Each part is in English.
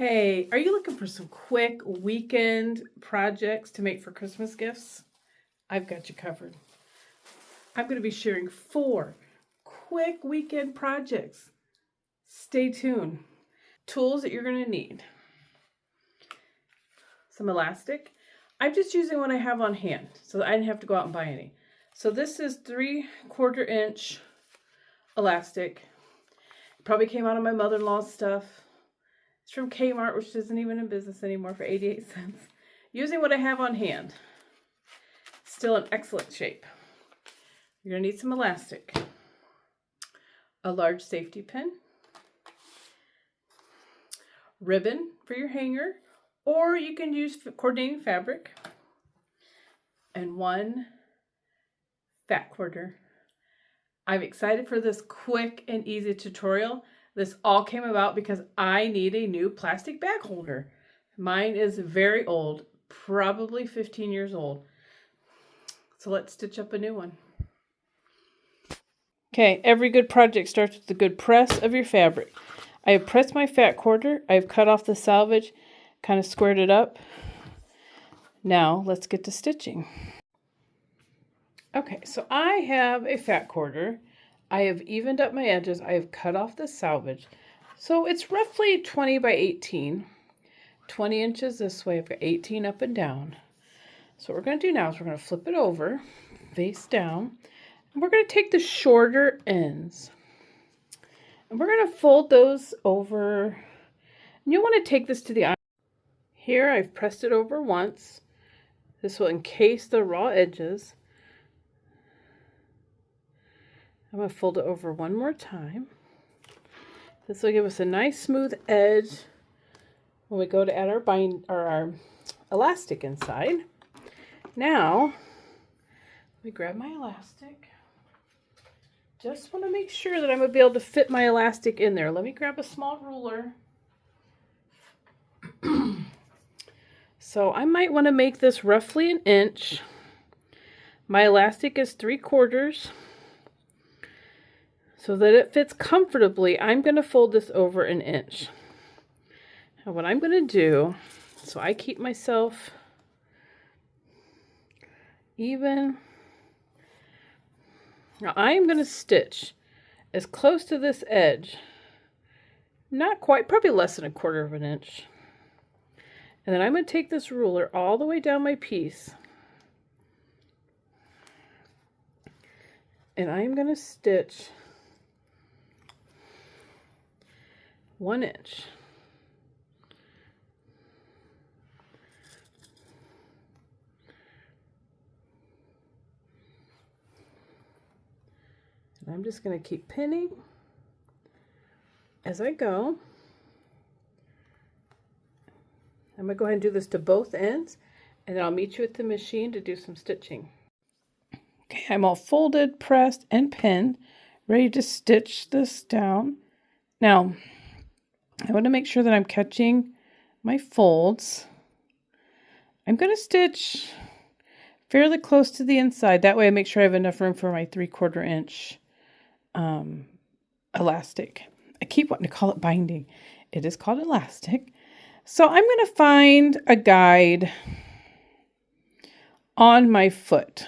Hey, are you looking for some quick weekend projects to make for Christmas gifts? I've got you covered. I'm going to be sharing 4 quick weekend projects. Stay tuned. Tools that you're going to need. Some elastic. I'm just using what I have on hand, so I didn't have to go out and buy any. So this is 3/4 inch elastic. It probably came out of my mother-in-law's stuff. It's from Kmart, which isn't even in business anymore, for 88 cents. Using what I have on hand. Still in excellent shape. You're going to need some elastic. A large safety pin. Ribbon for your hanger. Or you can use coordinating fabric. And 1 fat quarter. I'm excited for this quick and easy tutorial. This all came about because I need a new plastic bag holder. Mine is very old, probably 15 years old. So let's stitch up a new one. Okay, every good project starts with a good press of your fabric. I have pressed my fat quarter. I've cut off the selvage, kind of squared it up. Now let's get to stitching. Okay, so I have a fat quarter. I have evened up my edges. I have cut off the selvage. So it's roughly 20 by 18. 20 inches this way. I've got 18 up and down. So what we're going to do now is we're going to flip it over, face down. And we're going to take the shorter ends. And we're going to fold those over. And you'll want to take this to the eye. Here I've pressed it over once. This will encase the raw edges. I'm going to fold it over one more time. This will give us a nice smooth edge when we go to add our elastic inside. Now, let me grab my elastic. Just want to make sure that I'm going to be able to fit my elastic in there. Let me grab a small ruler. So I might want to make this roughly 1 inch. My elastic is 3/4. So that it fits comfortably, I'm going to fold this over 1 inch. Now what I'm going to do, so I keep myself even. Now I'm going to stitch as close to this edge, not quite, probably less than 1/4 inch. And then I'm going to take this ruler all the way down my piece. And I'm going to stitch 1 inch. And I'm just going to keep pinning as I go. I'm going to go ahead and do this to both ends, and then I'll meet you at the machine to do some stitching. Okay, I'm all folded, pressed, and pinned, ready to stitch this down. Now, I want to make sure that I'm catching my folds. I'm going to stitch fairly close to the inside. That way I make sure I have enough room for my 3/4 inch elastic. I keep wanting to call it binding. It is called elastic. So I'm going to find a guide on my foot.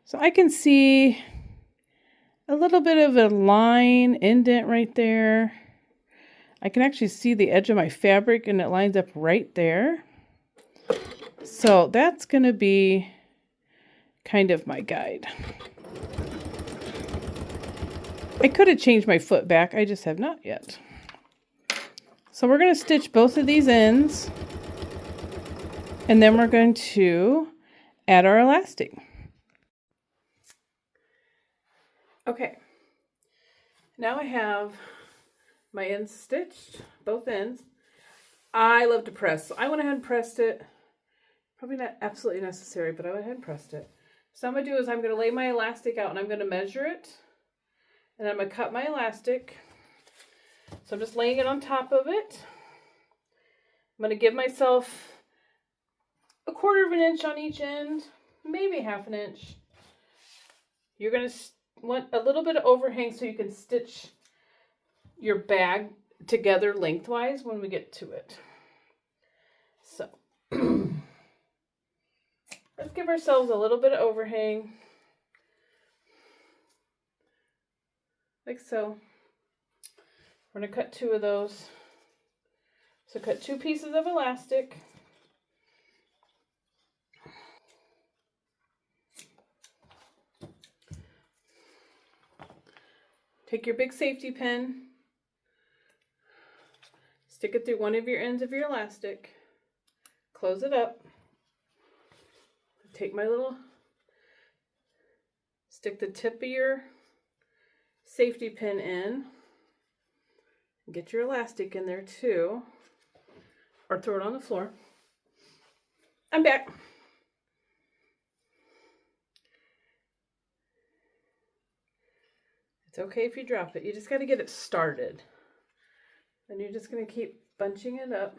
So I can see a little bit of a line indent right there. I can actually see the edge of my fabric and it lines up right there. So that's going to be kind of my guide. I could have changed my foot back. I just have not yet. So we're going to stitch both of these ends. And then we're going to add our elastic. Okay. Now I have my ends stitched, both ends. I love to press, so I went ahead and pressed it. Probably not absolutely necessary, but I went ahead and pressed it. So what I'm going to do is I'm going to lay my elastic out and I'm going to measure it. And I'm going to cut my elastic. So I'm just laying it on top of it. I'm going to give myself 1/4 inch on each end, maybe 1/2 inch. You're going to want a little bit of overhang so you can stitch your bag together lengthwise when we get to it. So let's give ourselves a little bit of overhang, like so. We're going to cut 2 of those. So cut 2 pieces of elastic. Take your big safety pin, stick it through one of your ends of your elastic, close it up, take my little, stick the tip of your safety pin in, get your elastic in there too, or throw it on the floor. I'm back. It's okay if you drop it. You just got to get it started. And you're just going to keep bunching it up.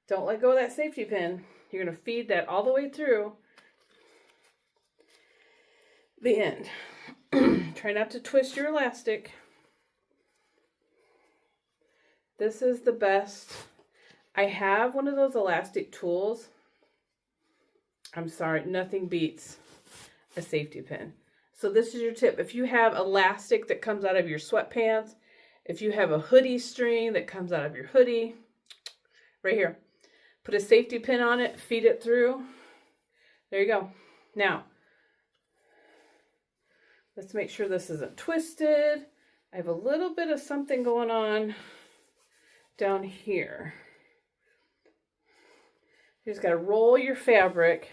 Don't let go of that safety pin. You're going to feed that all the way through the end. Try not to twist your elastic. This is the best. I have one of those elastic tools. I'm sorry, nothing beats a safety pin. So this is your tip. If you have elastic that comes out of your sweatpants, if you have a hoodie string that comes out of your hoodie, right here, put a safety pin on it, feed it through. There you go. Now, let's make sure this isn't twisted. I have a little bit of something going on down here. You just got to roll your fabric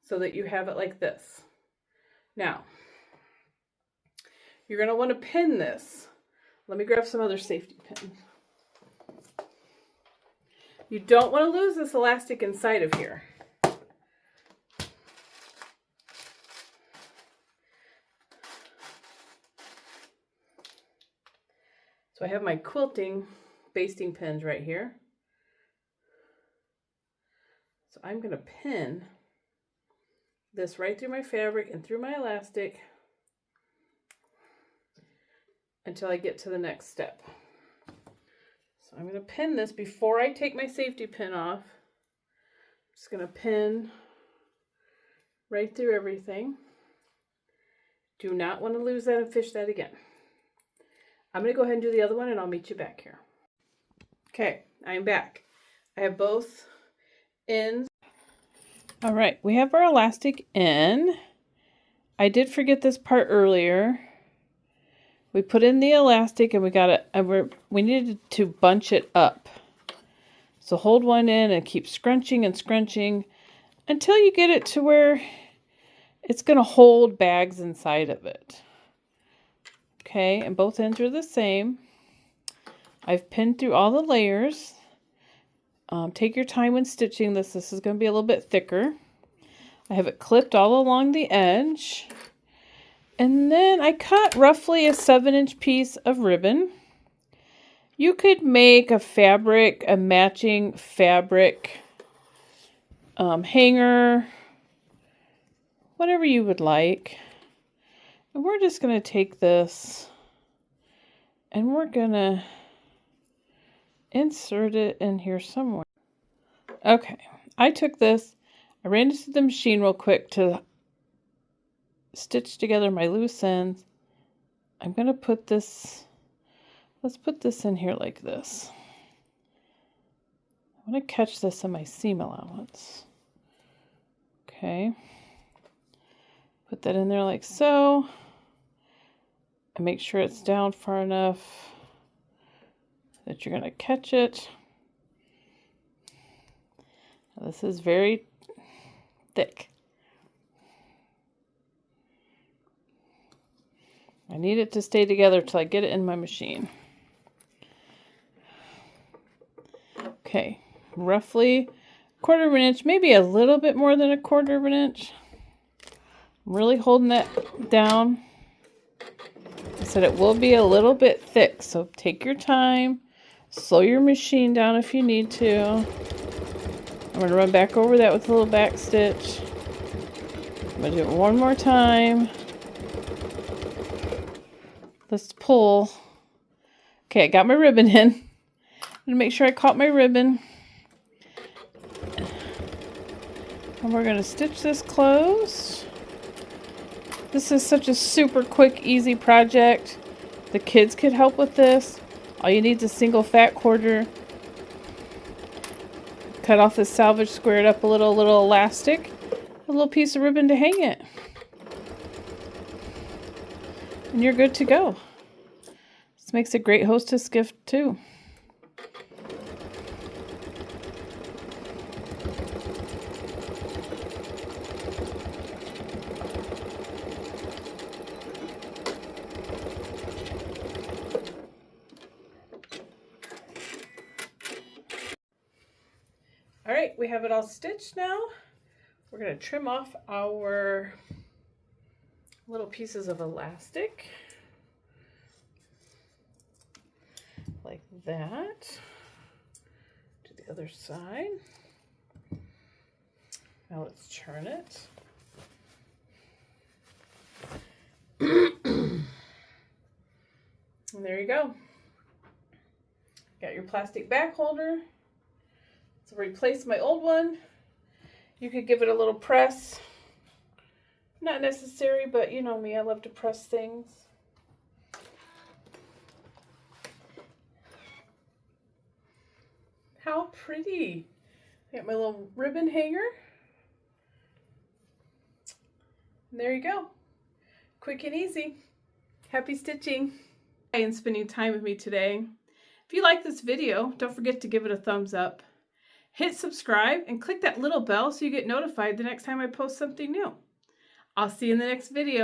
so that you have it like this. Now, you're going to want to pin this. Let me grab some other safety pins. You don't want to lose this elastic inside of here. So I have my quilting basting pins right here. So I'm going to pin this right through my fabric and through my elastic until I get to the next step. So I'm going to pin this before I take my safety pin off. I'm just going to pin right through everything. Do not want to lose that and fish that again. I'm going to go ahead and do the other one and I'll meet you back here. Okay, I'm back. I have both ends. All right, we have our elastic in. I did forget this part earlier. We put in the elastic and we needed to bunch it up. So hold one in and keep scrunching and scrunching until you get it to where it's going to hold bags inside of it. Okay, and both ends are the same. I've pinned through all the layers. Take your time when stitching this. This is going to be a little bit thicker. I have it clipped all along the edge. And then I cut roughly a 7-inch piece of ribbon. You could make a matching fabric hanger, whatever you would like. And we're just going to take this and we're going to insert it in here somewhere. Okay, I took this, I ran it to the machine real quick to stitch together my loose ends. I'm going to put this, let's put this in here like this. I want to catch this in my seam allowance. Okay, put that in there like so, and make sure it's down far enough that you're going to catch it. Now, this is very thick. I need it to stay together till I get it in my machine. Okay, roughly 1/4 of an inch, maybe a little bit more than 1/4 of an inch. I'm really holding that down. I said it will be a little bit thick, so take your time. Slow your machine down if you need to. I'm going to run back over that with a little back stitch. I'm going to do it one more time. Let's pull Okay, I got my ribbon in. I'm gonna make sure I caught my ribbon. And we're gonna stitch this closed. This is such a super quick, easy project. The kids could help with this. All you need is a single fat quarter. Cut off the salvage, square it up a little elastic, a little piece of ribbon to hang it. And you're good to go. This makes a great hostess gift too. All right, we have it all stitched now. We're going to trim off our little pieces of elastic like that. To the other side. Now let's turn it. And there you go. Got your plastic back holder. So replace my old one. You could give it a little press. Not necessary, but you know me, I love to press things. How pretty. I got my little ribbon hanger. And there you go. Quick and easy. Happy stitching. And spending time with me today. If you like this video, don't forget to give it a thumbs up. Hit subscribe and click that little bell so you get notified the next time I post something new. I'll see you in the next video.